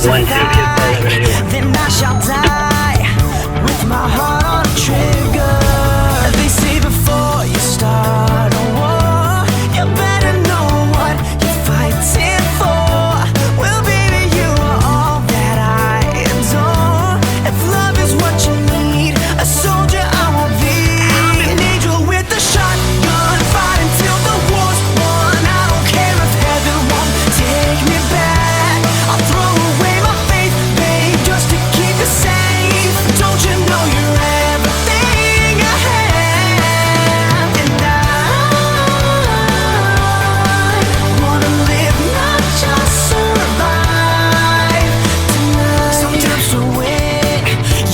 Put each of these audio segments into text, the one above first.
to fly, then I shall die with my heart on a trigger. They say before you start a war, you better know what you're fighting for. Well, baby, you are all that I adore. If love is what you need, a soldier I will be. I'm an angel with a shotgun, fighting till the war's won. I don't care if heaven won't take me back. I'll throw away my faith, babe, just to keep you safe. Don't you know you're everything I have? And I wanna live, not just survive tonight. Sometimes to win,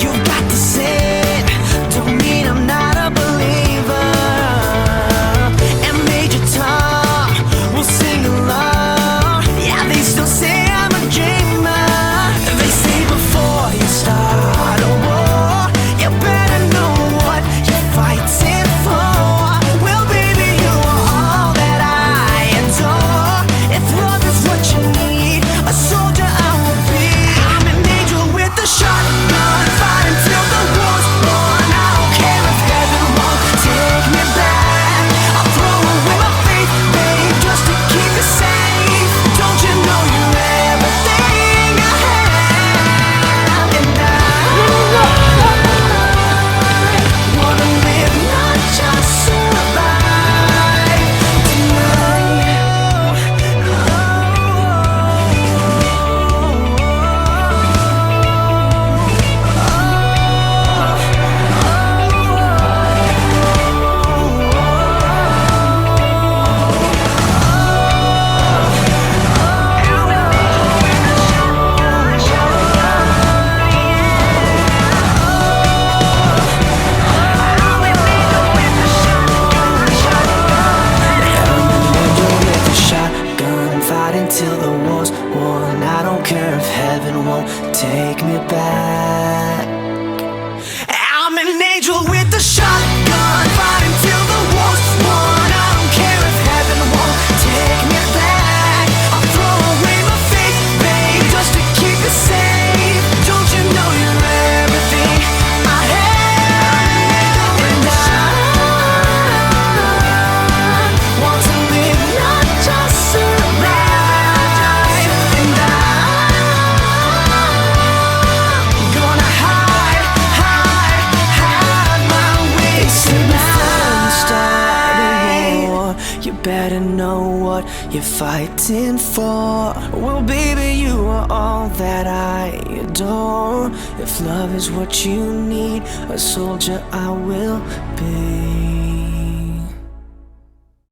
you've got to sin. Don't mean I'm not a believer. And Major Tom will sing along. Yeah, they still say I'm a dreamer. They say before you start a war, you better know what you're fighting for. Well, baby, you are all that I adore. If love is what you need, a soldier I will be. I'm an angel with a shotgun, fighting till the war's won. I don't care if heaven won't take me back. I'll throw away my faith, babe, just to keep you safe. Don't you know you're everything I have? And I wanna live, not just survive tonight. Till the war's won, I don't care if heaven won't take me back. I'm an angel with a shotgun, fighting till the war's won. I don't care if heaven won't take me back. I'll throw away my faith, babe, just to keep you safe. Don't you know you're everything I have? And I want to live, not just survive. And I'm gonna hide my ways tonight. Start a war, you better know what you're fighting for. Well, baby, you are all that I adore. If love is what you need, a soldier I will be.